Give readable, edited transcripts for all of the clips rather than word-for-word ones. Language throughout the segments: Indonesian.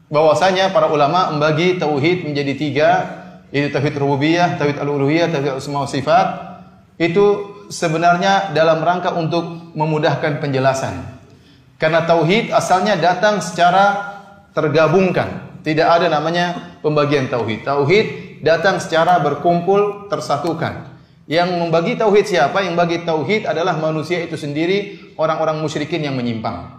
bahwasanya para ulama membagi tauhid menjadi tiga, yaitu tauhid rububiyah, tauhid al-uluhiyah, tauhid asma wa sifat. Itu sebenarnya dalam rangka untuk memudahkan penjelasan. Karena tauhid asalnya datang secara tergabungkan. Tidak ada namanya pembagian tauhid. Tauhid datang secara berkumpul, tersatukan. Yang membagi tauhid siapa? Yang bagi tauhid adalah manusia itu sendiri, orang-orang musyrikin yang menyimpang.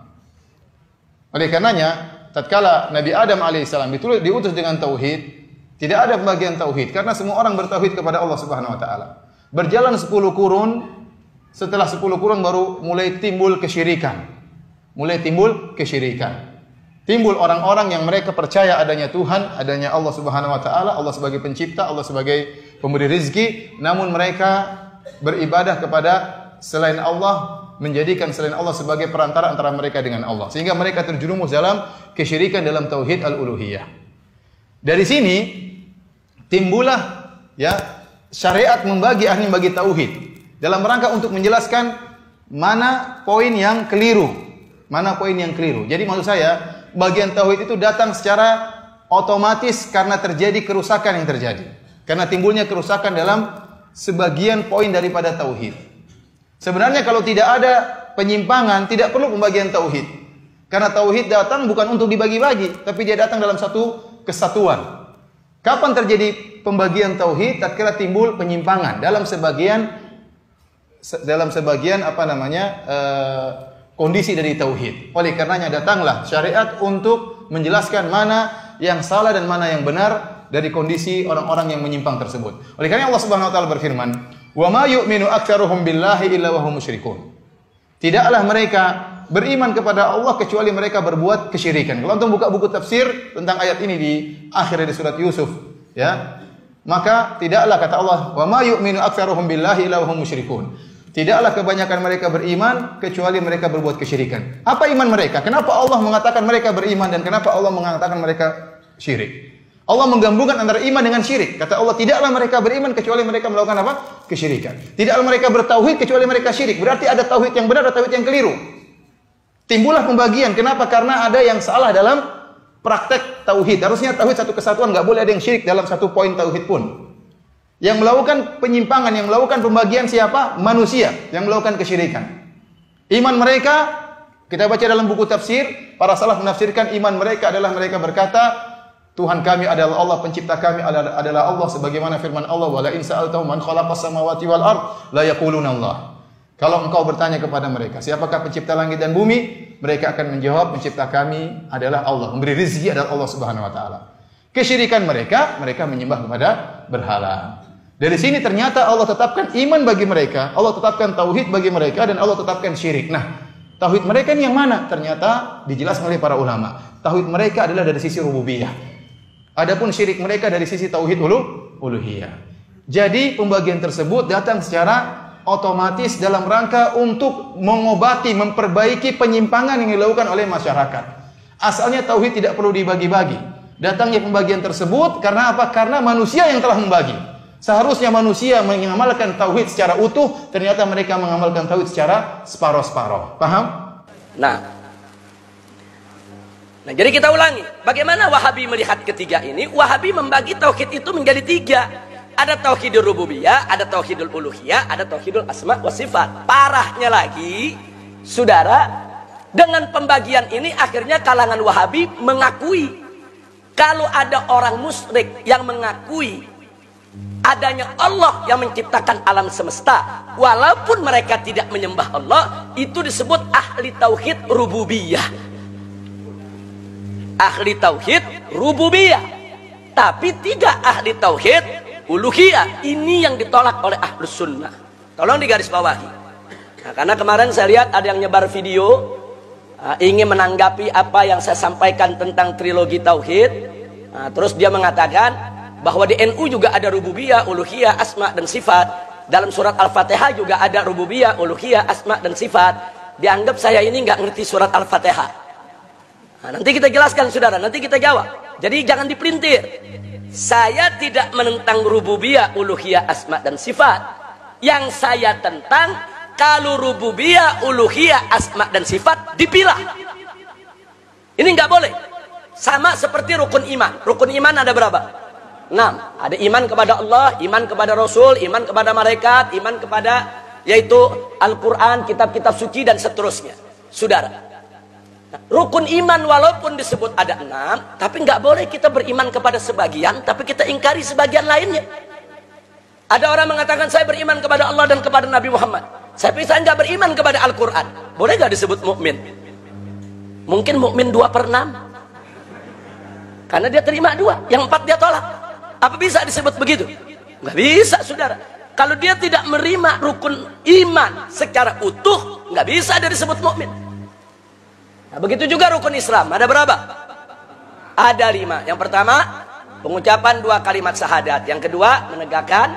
Oleh karenanya, tatkala Nabi Adam alaihissalam diutus dengan tauhid, tidak ada pembagian tauhid karena semua orang bertauhid kepada Allah Subhanahu wa taala. Berjalan 10 kurun, setelah 10 kurun baru mulai timbul kesyirikan. Timbul orang-orang yang mereka percaya adanya Tuhan, adanya Allah Subhanahu wa taala, Allah sebagai pencipta, Allah sebagai pemberi rizki, namun mereka beribadah kepada selain Allah, menjadikan selain Allah sebagai perantara antara mereka dengan Allah. Sehingga mereka terjerumus dalam kesyirikan dalam tauhid al-uluhiyah. Dari sini timbullah syariat membagi tauhid dalam rangka untuk menjelaskan mana poin yang keliru. Jadi maksud saya, bagian tauhid itu datang secara otomatis karena terjadi kerusakan yang terjadi. Karena timbulnya kerusakan dalam sebagian poin daripada tauhid. Sebenarnya kalau tidak ada penyimpangan, tidak perlu pembagian tauhid. Karena tauhid datang bukan untuk dibagi-bagi, tapi dia datang dalam satu kesatuan. Kapan terjadi pembagian tauhid? Tatkala timbul penyimpangan dalam sebagian kondisi dari tauhid. Oleh karenanya datanglah syariat untuk menjelaskan mana yang salah dan mana yang benar dari kondisi orang-orang yang menyimpang tersebut. Oleh karena Allah Subhanahu wa taala berfirman, "Wa ma yu'minu aktsaruhum billahi illa wa hum musyrikun." Tidaklah mereka beriman kepada Allah kecuali mereka berbuat kesyirikan. Kalau antum buka buku tafsir tentang ayat ini di akhir dari surat Yusuf, maka tidaklah kata Allah, "Wa ma yu'minu aktsaruhum billahi illa wa hum musyrikun." Tidaklah kebanyakan mereka beriman kecuali mereka berbuat kesyirikan. Apa iman mereka? Kenapa Allah mengatakan mereka beriman dan kenapa Allah mengatakan mereka syirik? Allah menggabungkan antara iman dengan syirik. Kata Allah, tidaklah mereka beriman kecuali mereka melakukan apa? Kesyirikan. Tidaklah mereka bertauhid kecuali mereka syirik. Berarti ada tauhid yang benar, ada tauhid yang keliru. Timbullah pembagian. Kenapa? Karena ada yang salah dalam praktek tauhid. Harusnya tauhid satu kesatuan, enggak boleh ada yang syirik dalam satu poin tauhid pun. Yang melakukan penyimpangan, yang melakukan pembagian siapa? Manusia yang melakukan kesyirikan. Iman mereka, kita baca dalam buku tafsir, para salaf menafsirkan iman mereka adalah mereka berkata, Tuhan kami adalah Allah, pencipta kami adalah Allah, sebagaimana firman Allah, "Wala in sa'altahum man khalaqas samawati wal ard la yaquluna Allah." Kalau engkau bertanya kepada mereka, siapakah pencipta langit dan bumi? Mereka akan menjawab, pencipta kami adalah Allah, memberi rezeki adalah Allah Subhanahu wa taala. Kesyirikan mereka menyembah kepada berhala. Dari sini ternyata Allah tetapkan iman bagi mereka, Allah tetapkan tauhid bagi mereka, dan Allah tetapkan syirik. Nah, tauhid mereka ini yang mana? Ternyata dijelaskan oleh para ulama. Tauhid mereka adalah dari sisi rububiyah. Adapun syirik mereka dari sisi tauhid uluhiyah. Jadi pembagian tersebut datang secara otomatis dalam rangka untuk mengobati, memperbaiki penyimpangan yang dilakukan oleh masyarakat. Asalnya tauhid tidak perlu dibagi-bagi. Datangnya pembagian tersebut karena apa? Karena manusia yang telah membagi. Seharusnya manusia mengamalkan tauhid secara utuh, ternyata mereka mengamalkan tauhid secara separuh-separuh. Paham? Nah, jadi kita ulangi, bagaimana Wahabi melihat ketiga ini? Wahabi membagi tauhid itu menjadi tiga. Ada tauhidul rububiyah, ada tauhidul uluhiyah, ada tauhidul asma wa sifat. Parahnya lagi, saudara, dengan pembagian ini akhirnya kalangan Wahabi mengakui kalau ada orang musyrik yang mengakui adanya Allah yang menciptakan alam semesta, walaupun mereka tidak menyembah Allah, itu disebut ahli tauhid rububiyah. Ahli tauhid rububiyah, tapi tidak ahli tauhid uluhiyah. Ini yang ditolak oleh ahlus sunnah. Tolong digarisbawahi. Nah, karena kemarin saya lihat ada yang nyebar video ingin menanggapi apa yang saya sampaikan tentang trilogi tauhid. Terus dia mengatakan bahwa di NU juga ada rububiyah, uluhiyah, asma dan sifat. Dalam surat Al-Fatihah juga ada rububiyah, uluhiyah, asma dan sifat. Dianggap saya ini nggak ngerti surat Al-Fatihah. Nah, nanti kita jelaskan saudara, nanti kita jawab. Jadi jangan dipelintir. Saya tidak menentang rububiyah, uluhiyah, asma dan sifat. Yang saya tentang kalau rububiyah, uluhiyah, asma dan sifat dipilah. Ini nggak boleh. sama seperti rukun iman. Rukun iman ada berapa? 6. Ada iman kepada Allah, iman kepada Rasul, iman kepada malaikat, iman kepada yaitu Al-Quran, kitab-kitab suci dan seterusnya. Saudara, rukun iman walaupun disebut ada 6, tapi nggak boleh kita beriman kepada sebagian, tapi kita ingkari sebagian lainnya. Ada orang mengatakan saya beriman kepada Allah dan kepada Nabi Muhammad, tapi saya nggak beriman kepada Al-Quran. Boleh nggak disebut mukmin? Mungkin mukmin 2/6, karena dia terima 2, yang 4 dia tolak. Apa bisa disebut begitu? Nggak bisa, saudara. Kalau dia tidak menerima rukun iman secara utuh, nggak bisa dia disebut mukmin. Nah, begitu juga rukun Islam. Ada berapa? Ada 5. Yang pertama, pengucapan 2 kalimat syahadat. Yang kedua, menegakkan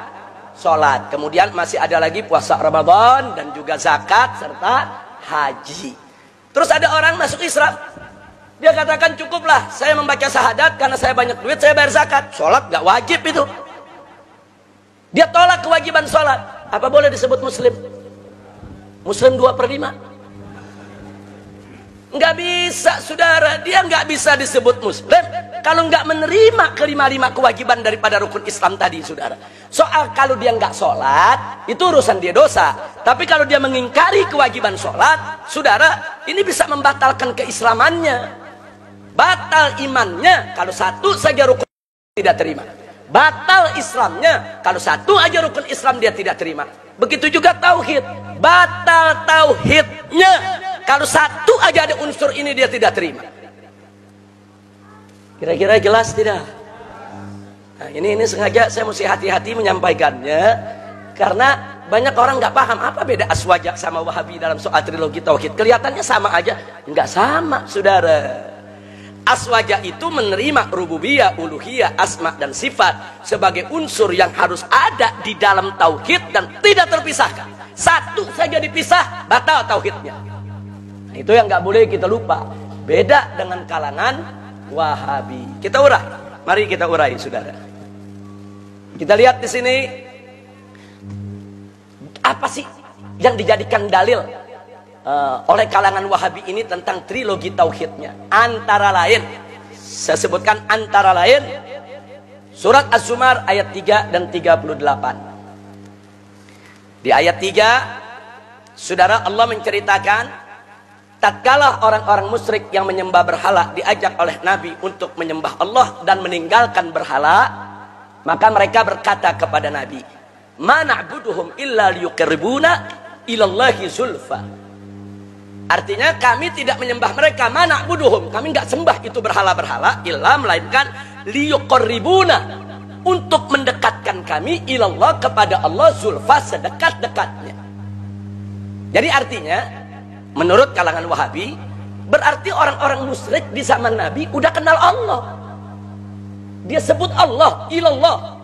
sholat. Kemudian masih ada lagi puasa Ramadan dan juga zakat serta haji. Terus ada orang masuk Islam, dia katakan cukuplah saya membaca syahadat karena saya banyak duit, saya bayar zakat. Sholat gak wajib itu. Dia tolak kewajiban sholat. Apa boleh disebut muslim? Muslim 2/5? Nggak bisa, saudara. Dia nggak bisa disebut muslim kalau nggak menerima kelima-lima kewajiban daripada rukun Islam tadi, saudara. Soal kalau dia nggak sholat, itu urusan dia dosa. Tapi kalau dia mengingkari kewajiban sholat, saudara, ini bisa membatalkan keislamannya. Batal imannya kalau satu saja rukun tidak terima. Batal Islamnya kalau satu aja rukun Islam dia tidak terima. Begitu juga tauhid. Batal tauhidnya kalau satu aja ada unsur ini dia tidak terima. Kira-kira jelas tidak? Nah, ini sengaja saya mesti hati-hati menyampaikannya, karena banyak orang nggak paham apa beda Aswaja sama Wahabi dalam soal trilogi tauhid. Kelihatannya sama aja, nggak sama, saudara. Aswaja itu menerima rububiyah, uluhiyah, asma dan sifat sebagai unsur yang harus ada di dalam tauhid dan tidak terpisahkan. Satu saja dipisah, batal tauhidnya. Nah, itu yang nggak boleh kita lupa. Beda dengan kalangan Wahabi. Kita urai. Mari kita urai, saudara. Kita lihat di sini apa sih yang dijadikan dalil oleh kalangan Wahabi ini tentang trilogi tauhidnya. Antara lain, saya sebutkan antara lain surat Az-Zumar ayat 3 dan 38. Di ayat 3, saudara, Allah menceritakan tatkala orang-orang musyrik yang menyembah berhala diajak oleh Nabi untuk menyembah Allah dan meninggalkan berhala, maka mereka berkata kepada Nabi, "Ma na'buduhum illa liyuqarribuna ilallahi zulfa." Artinya kami tidak menyembah mereka, mana buduhum, kami nggak sembah itu berhala-berhala, illa melainkan liyuqarribuna, untuk mendekatkan kami ilallah, kepada Allah, zulfa, sedekat-dekatnya. Jadi artinya menurut kalangan Wahabi, berarti orang-orang musyrik di zaman Nabi udah kenal Allah. Dia sebut Allah, ilallah.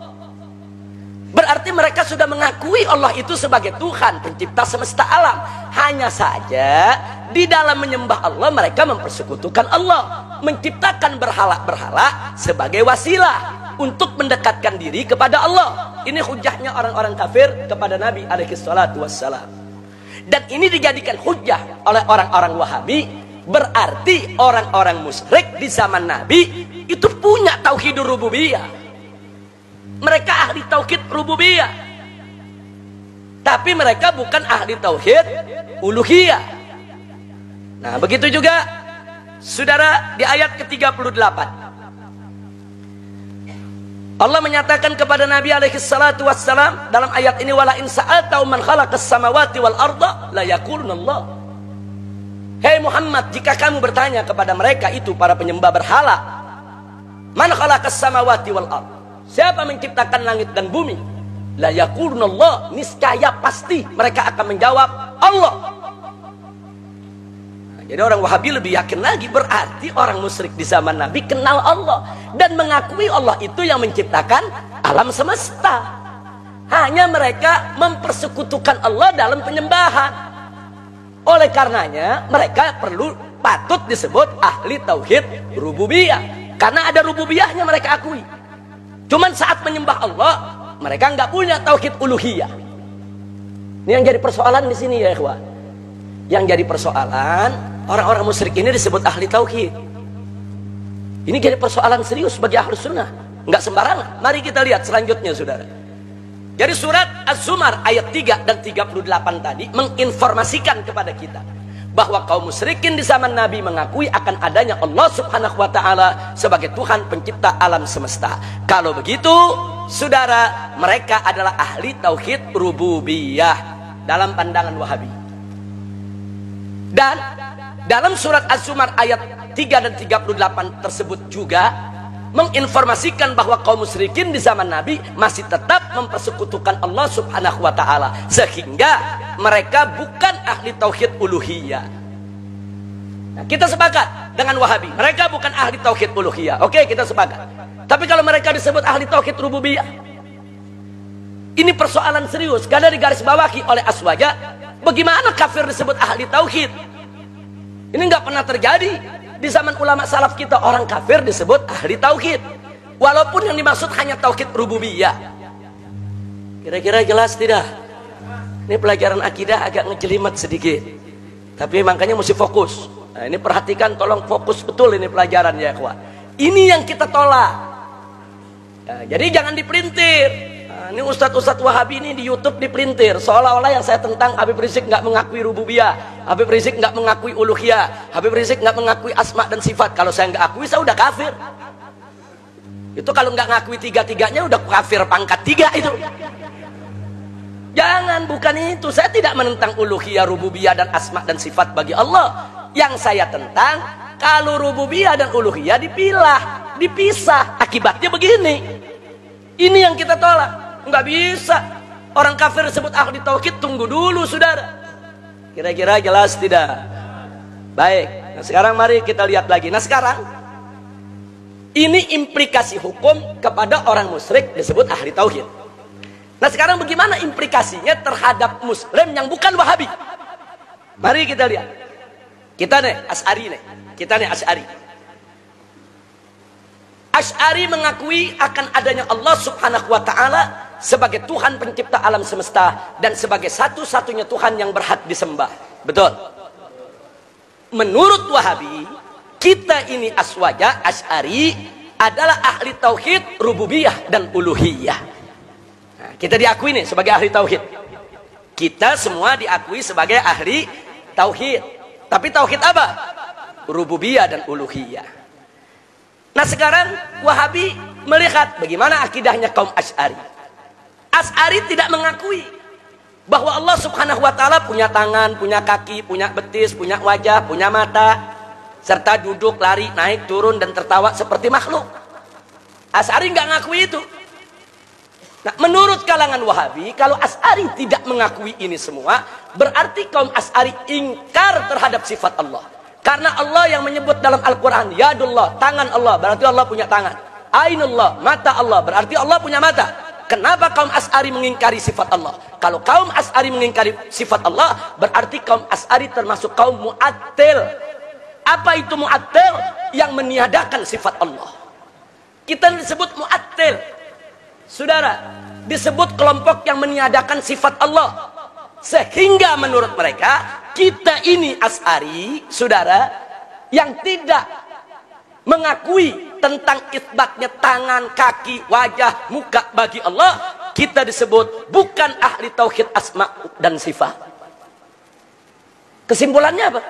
Berarti mereka sudah mengakui Allah itu sebagai Tuhan, pencipta semesta alam. Hanya saja di dalam menyembah Allah mereka mempersekutukan Allah, menciptakan berhala-berhala sebagai wasilah untuk mendekatkan diri kepada Allah. Ini hujahnya orang-orang kafir kepada Nabi alaihi salatu wassalam. Dan ini dijadikan hujah oleh orang-orang Wahabi. Berarti orang-orang musyrik di zaman Nabi itu punya tauhidur rububiyah. Mereka ahli tauhid rububiyah, tapi mereka bukan ahli tauhid uluhiyah. Nah, begitu juga saudara di ayat ke-38 Allah menyatakan kepada Nabi alaihi salatu wassalam dalam ayat ini, wala in sa'alta man khalaqas samawati wal arda la yaquluna Allah. Hei Muhammad, jika kamu bertanya kepada mereka itu para penyembah berhala, man khalaqas samawati wal arda, siapa menciptakan langit dan bumi? La yaquluna Allah, niscaya pasti mereka akan menjawab Allah. Nah, jadi orang Wahabi lebih yakin lagi, berarti orang musyrik di zaman Nabi kenal Allah dan mengakui Allah itu yang menciptakan alam semesta. Hanya mereka mempersekutukan Allah dalam penyembahan. Oleh karenanya mereka patut disebut ahli tauhid rububiyah, karena ada rububiyahnya mereka akui. Cuman saat menyembah Allah, mereka nggak punya tauhid uluhiyah. Ini yang jadi persoalan di sini ya ikhwan. Yang jadi persoalan, orang-orang musyrik ini disebut ahli tauhid. Ini jadi persoalan serius bagi Ahlus Sunnah, nggak sembarangan. Mari kita lihat selanjutnya, saudara. Jadi surat Az-Zumar ayat 3 dan 38 tadi menginformasikan kepada kita bahwa kaum musyrikin di zaman Nabi mengakui akan adanya Allah Subhanahu wa taala sebagai Tuhan pencipta alam semesta. Kalau begitu, saudara, mereka adalah ahli tauhid rububiyah dalam pandangan Wahabi. Dan dalam surat Az-Zumar ayat 3 dan 38 tersebut juga menginformasikan bahwa kaum musyrikin di zaman Nabi masih tetap mempersekutukan Allah Subhanahu wa taala, sehingga mereka bukan ahli tauhid uluhiyah. Nah, kita sepakat dengan Wahabi, mereka bukan ahli tauhid uluhiyah. Oke, kita sepakat. Tapi kalau mereka disebut ahli tauhid rububiyah, ini persoalan serius karena digarisbawahi oleh Aswaja. Bagaimana kafir disebut ahli tauhid? Ini nggak pernah terjadi. Di zaman ulama salaf kita, orang kafir disebut ahli tauhid, walaupun yang dimaksud hanya tauhid rububiyah. Kira-kira jelas tidak? Ini pelajaran akidah agak ngejelimet sedikit, tapi makanya mesti fokus. Nah, ini perhatikan, tolong fokus betul ini pelajaran ya kawan. Ini yang kita tolak. Nah, jadi jangan dipelintir. Ini ustadz-ustadz Wahabi ini di YouTube dipelintir seolah-olah yang saya tentang Habib Rizik nggak mengakui rububiyah, Habib Rizik nggak mengakui uluhiyah, Habib Rizik nggak mengakui asma dan sifat. Kalau saya nggak akui, saya udah kafir. Itu kalau nggak ngakui tiga-tiganya udah kafir pangkat 3 itu. Jangan, bukan itu. Saya tidak menentang uluhiyah, rububiyah dan asma dan sifat bagi Allah. Yang saya tentang kalau rububiyah dan uluhiyah dipisah. Akibatnya begini. Ini yang kita tolak. Nggak bisa orang kafir disebut ahli tauhid. Tunggu dulu, saudara. Kira-kira jelas tidak? Baik. Nah, sekarang mari kita lihat lagi. Nah, sekarang ini implikasi hukum kepada orang musyrik disebut ahli tauhid. Nah, sekarang bagaimana implikasinya terhadap muslim yang bukan Wahabi? Mari kita lihat. Kita nih Asy'ari. Asy'ari mengakui akan adanya Allah Subhanahu wa taala sebagai Tuhan pencipta alam semesta dan sebagai satu-satunya Tuhan yang berhak disembah. Betul. Menurut Wahabi, kita ini Aswaja, Asy'ari adalah ahli tauhid rububiyah dan uluhiyah. Nah, kita diakui nih sebagai ahli tauhid. Kita semua diakui sebagai ahli tauhid. Tapi tauhid apa? Rububiyah dan uluhiyah. Nah, sekarang Wahabi melihat bagaimana akidahnya kaum Asy'ari. Asy'ari tidak mengakui bahwa Allah Subhanahu wa taala punya tangan, punya kaki, punya betis, punya wajah, punya mata, serta duduk, lari, naik, turun dan tertawa seperti makhluk. Asy'ari nggak ngakui itu. Nah, menurut kalangan Wahabi, kalau Asy'ari tidak mengakui ini semua, berarti kaum Asy'ari ingkar terhadap sifat Allah. Karena Allah yang menyebut dalam Al-Quran, Yadullah, tangan Allah, berarti Allah punya tangan. Ainullah, mata Allah, berarti Allah punya mata. Kenapa kaum Asy'ari mengingkari sifat Allah? Kalau kaum Asy'ari mengingkari sifat Allah, berarti kaum Asy'ari termasuk kaum mu'attil. Apa itu mu'attil? Yang meniadakan sifat Allah. Kita disebut mu'attil. Saudara, disebut kelompok yang meniadakan sifat Allah. Sehingga menurut mereka, kita ini Asy'ari, saudara, yang tidak mengakui tentang isbatnya tangan, kaki, wajah, muka bagi Allah, kita disebut bukan ahli tauhid asma dan sifat. Kesimpulannya apa?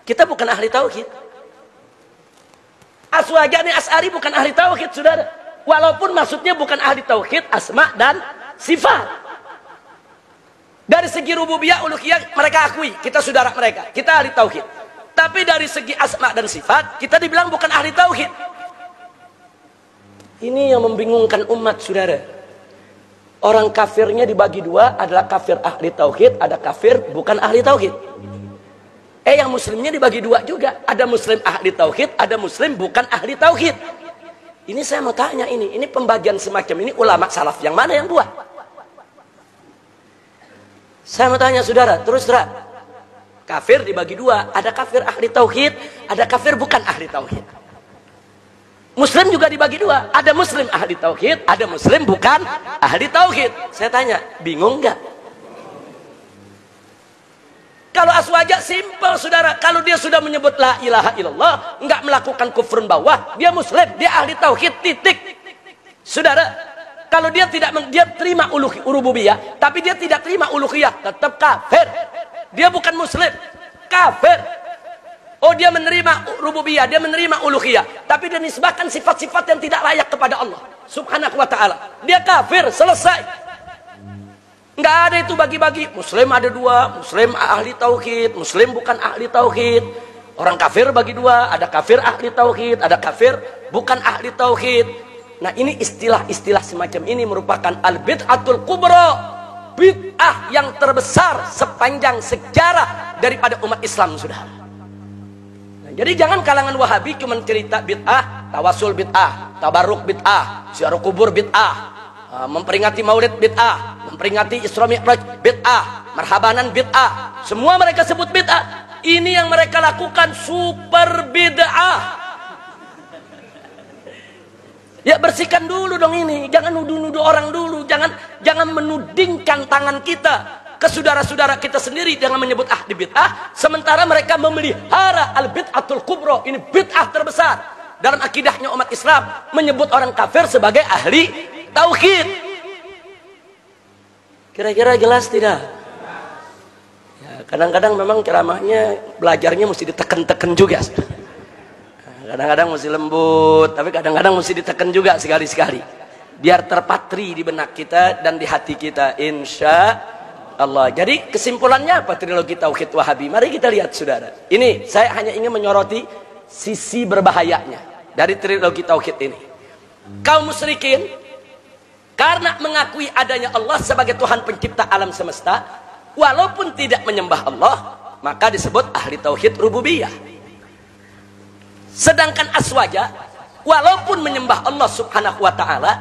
Kita bukan ahli tauhid. Aswaja ini Asy'ari bukan ahli tauhid, saudara. Walaupun maksudnya bukan ahli tauhid asma dan sifat. Dari segi rububiyah, uluhiyah mereka akui, kita saudara mereka, kita ahli tauhid. Tapi dari segi asma dan sifat, kita dibilang bukan ahli tauhid. Ini yang membingungkan umat, saudara. Orang kafirnya dibagi dua, adalah kafir ahli tauhid, ada kafir bukan ahli tauhid. Yang muslimnya dibagi dua juga, ada muslim ahli tauhid, ada muslim bukan ahli tauhid. Ini saya mau tanya, ini pembagian semacam ini ulama salaf yang mana yang buat? Saya mau tanya saudara, terus terang. Kafir dibagi dua, ada kafir ahli tauhid, ada kafir bukan ahli tauhid. Muslim juga dibagi dua, ada muslim ahli tauhid, ada muslim bukan ahli tauhid. Saya tanya, bingung nggak? Kalau Aswaja simpel. simple saudara. Kalau dia sudah menyebut la ilaha illallah, enggak melakukan kufrun bawah, dia muslim, dia ahli tauhid, titik. Saudara, kalau dia dia terima rububiyah, tapi dia tidak terima uluhiyah, tetap kafir. Dia bukan muslim, kafir. Oh, dia menerima rububiyah, dia menerima uluhiyah, tapi dia nisbahkan sifat-sifat yang tidak layak kepada Allah Subhanahu wa ta'ala. Dia kafir, selesai. Nggak ada itu bagi-bagi. Muslim ada dua, muslim ahli tauhid, muslim bukan ahli tauhid. Orang kafir bagi dua, ada kafir ahli tauhid, ada kafir bukan ahli tauhid. Nah, ini istilah-istilah semacam ini merupakan al-bid'atul kubra, bid'ah yang terbesar sepanjang sejarah daripada umat Islam, saudara. Jadi jangan kalangan Wahabi cuma cerita bid'ah, tawasul bid'ah, tabarruk bid'ah, ziarah kubur bid'ah, memperingati maulid bid'ah, memperingati Isra Mi'raj bid'ah, marhabanan bid'ah. Semua mereka sebut bid'ah. Ini yang mereka lakukan super bid'ah. Ya bersihkan dulu dong ini, jangan nuduh-nuduh orang dulu, jangan menudingkan tangan kita ke saudara-saudara kita sendiri dengan menyebut ahli bid'ah, sementara mereka memelihara al-bid'atul kubra. Ini bid'ah terbesar dalam akidahnya umat Islam, menyebut orang kafir sebagai ahli tauhid. Kira-kira jelas tidak? Ya, kadang-kadang memang ceramahnya, belajarnya mesti ditekan-tekan juga. Kadang-kadang mesti lembut, tapi kadang-kadang mesti ditekan juga sekali-sekali, biar terpatri di benak kita dan di hati kita, insya Allah. Jadi kesimpulannya apa trilogi tauhid Wahabi? Mari kita lihat saudara. Ini saya hanya ingin menyoroti sisi berbahayanya dari trilogi tauhid ini. Kaum musyrikin karena mengakui adanya Allah sebagai Tuhan pencipta alam semesta, walaupun tidak menyembah Allah, maka disebut ahli tauhid rububiyah. Sedangkan aswaja walaupun menyembah Allah Subhanahu wa ta'ala,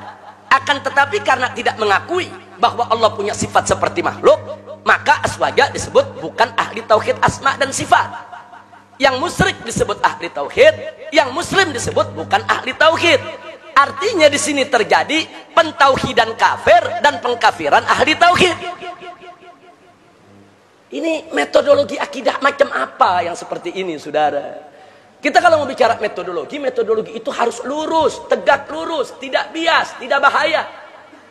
akan tetapi karena tidak mengakui bahwa Allah punya sifat seperti makhluk, maka aswaja disebut bukan ahli tauhid asma dan sifat. Yang musyrik disebut ahli tauhid, yang muslim disebut bukan ahli tauhid. Artinya di sini terjadi pentauhidan kafir dan pengkafiran ahli tauhid. Ini metodologi akidah macam apa yang seperti ini, saudara? Kita kalau mau bicara metodologi itu harus lurus, tegak lurus, tidak bias, tidak bahaya.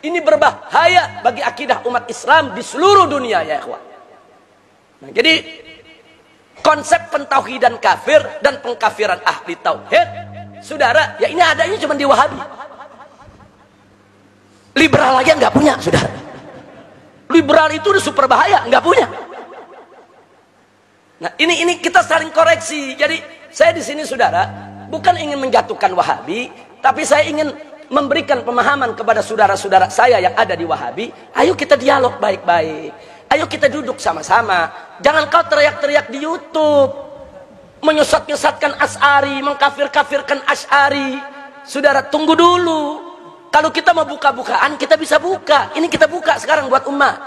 Ini berbahaya bagi akidah umat Islam di seluruh dunia, ya ikhwan. Nah, jadi konsep pentauhidan kafir dan pengkafiran ahli tauhid, saudara, ya ini adanya cuma di Wahabi. Liberal aja nggak punya, saudara. Liberal itu udah super bahaya, nggak punya. Nah, ini kita saling koreksi. Jadi saya di sini, saudara, bukan ingin menjatuhkan Wahabi, tapi saya ingin memberikan pemahaman kepada saudara-saudara saya yang ada di Wahabi. Ayo kita dialog baik-baik, ayo kita duduk sama-sama. Jangan kau teriak-teriak di YouTube, menyesat-nyesatkan Asy'ari, mengkafir-kafirkan Asy'ari. Saudara, tunggu dulu. Kalau kita mau buka-bukaan, kita bisa buka. Ini kita buka sekarang buat umat.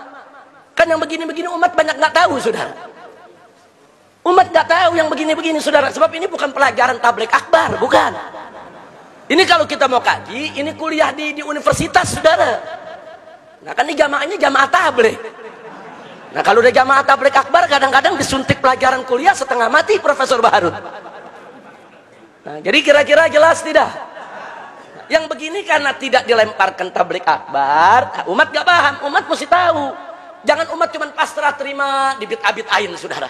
Kan yang begini-begini umat banyak nggak tahu, saudara. Umat nggak tahu yang begini-begini, saudara. Sebab ini bukan pelajaran tabligh akbar, bukan. Ini kalau kita mau kaji, ini kuliah di universitas, saudara. Nah kan ini jamaahnya jamaah tabligh. Nah kalau udah jamaah tabligh akbar, kadang-kadang disuntik pelajaran kuliah setengah mati Profesor Baharud. Nah jadi kira-kira jelas tidak? Yang begini karena tidak dilemparkan tabligh akbar, umat gak paham. Umat mesti tahu. Jangan umat cuma pasrah terima di bid'ah-bid'ahin, saudara.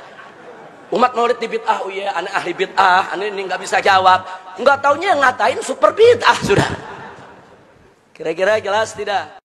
Umat maulid di bid'ah, oh iya, aneh ahli bid'ah, aneh ini nggak bisa jawab. Nggak taunya ngatain super bid'ah, sudah. Kira-kira jelas tidak?